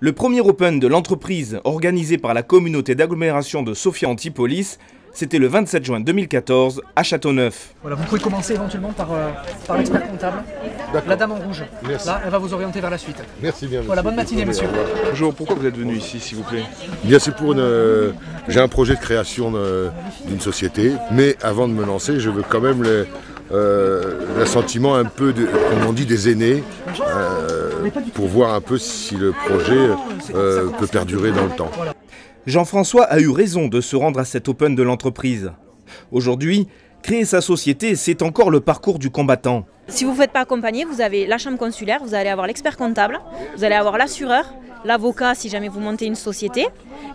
Le premier Open de l'entreprise organisé par la communauté d'agglomération de Sofia Antipolis, c'était le 27 juin 2014 à Châteauneuf. Voilà, vous pouvez commencer éventuellement par l'expert comptable. La dame en rouge. Merci. Là, elle va vous orienter vers la suite. Merci bien. Monsieur. Voilà, bonne matinée, monsieur. Bonjour, pourquoi vous êtes venu ici, s'il vous plaît? Bien, c'est pour j'ai un projet de création d'une société, mais avant de me lancer, je veux quand même l'assentiment un peu, comme on dit, des aînés, pour voir un peu si le projet peut perdurer dans le temps. Jean-François a eu raison de se rendre à cet Open de l'entreprise. Aujourd'hui, créer sa société, c'est encore le parcours du combattant. Si vous ne vous faites pas accompagner, vous avez la chambre consulaire, vous allez avoir l'expert comptable, vous allez avoir l'assureur, l'avocat si jamais vous montez une société,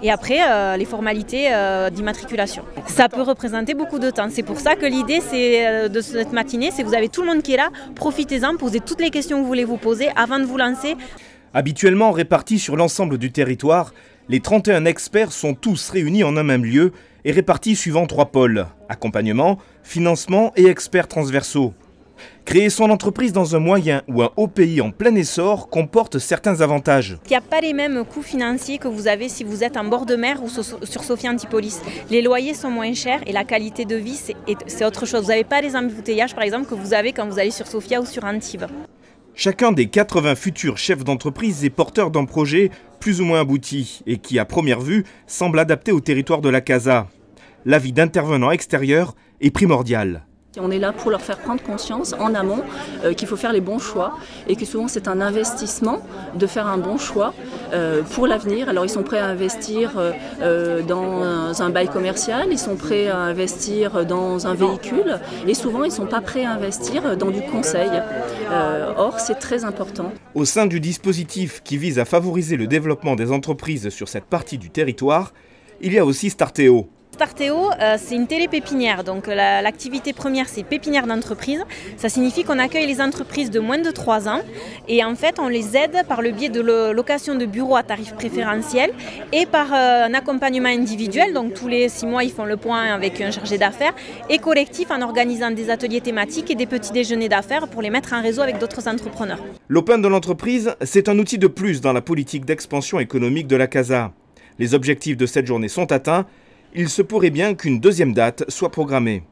et après les formalités d'immatriculation. Ça peut représenter beaucoup de temps. C'est pour ça que l'idée de cette matinée, c'est que vous avez tout le monde qui est là, profitez-en, posez toutes les questions que vous voulez vous poser avant de vous lancer. Habituellement répartis sur l'ensemble du territoire, les 31 experts sont tous réunis en un même lieu et répartis suivant 3 pôles: accompagnement, financement et experts transversaux. Créer son entreprise dans un moyen ou un haut pays en plein essor comporte certains avantages. Il n'y a pas les mêmes coûts financiers que vous avez si vous êtes en bord de mer ou sur Sofia Antipolis. Les loyers sont moins chers et la qualité de vie, c'est autre chose. Vous n'avez pas les embouteillages, par exemple, que vous avez quand vous allez sur Sofia ou sur Antibes. Chacun des 80 futurs chefs d'entreprise est porteur d'un projet plus ou moins abouti et qui, à première vue, semble adapté au territoire de la CASA. L'avis d'intervenants extérieurs est primordial. On est là pour leur faire prendre conscience en amont qu'il faut faire les bons choix et que souvent c'est un investissement de faire un bon choix pour l'avenir. Alors ils sont prêts à investir dans un bail commercial, ils sont prêts à investir dans un véhicule et souvent ils ne sont pas prêts à investir dans du conseil. Or c'est très important. Au sein du dispositif qui vise à favoriser le développement des entreprises sur cette partie du territoire, il y a aussi Starteo. Starteo, c'est une télépépinière, donc l'activité première c'est pépinière d'entreprise. Ça signifie qu'on accueille les entreprises de moins de 3 ans et en fait on les aide par le biais de location de bureaux à tarif préférentiel et par un accompagnement individuel, donc tous les 6 mois ils font le point avec un chargé d'affaires, et collectif en organisant des ateliers thématiques et des petits déjeuners d'affaires pour les mettre en réseau avec d'autres entrepreneurs. L'Open de l'entreprise, c'est un outil de plus dans la politique d'expansion économique de la CASA. Les objectifs de cette journée sont atteints. Il se pourrait bien qu'une deuxième date soit programmée.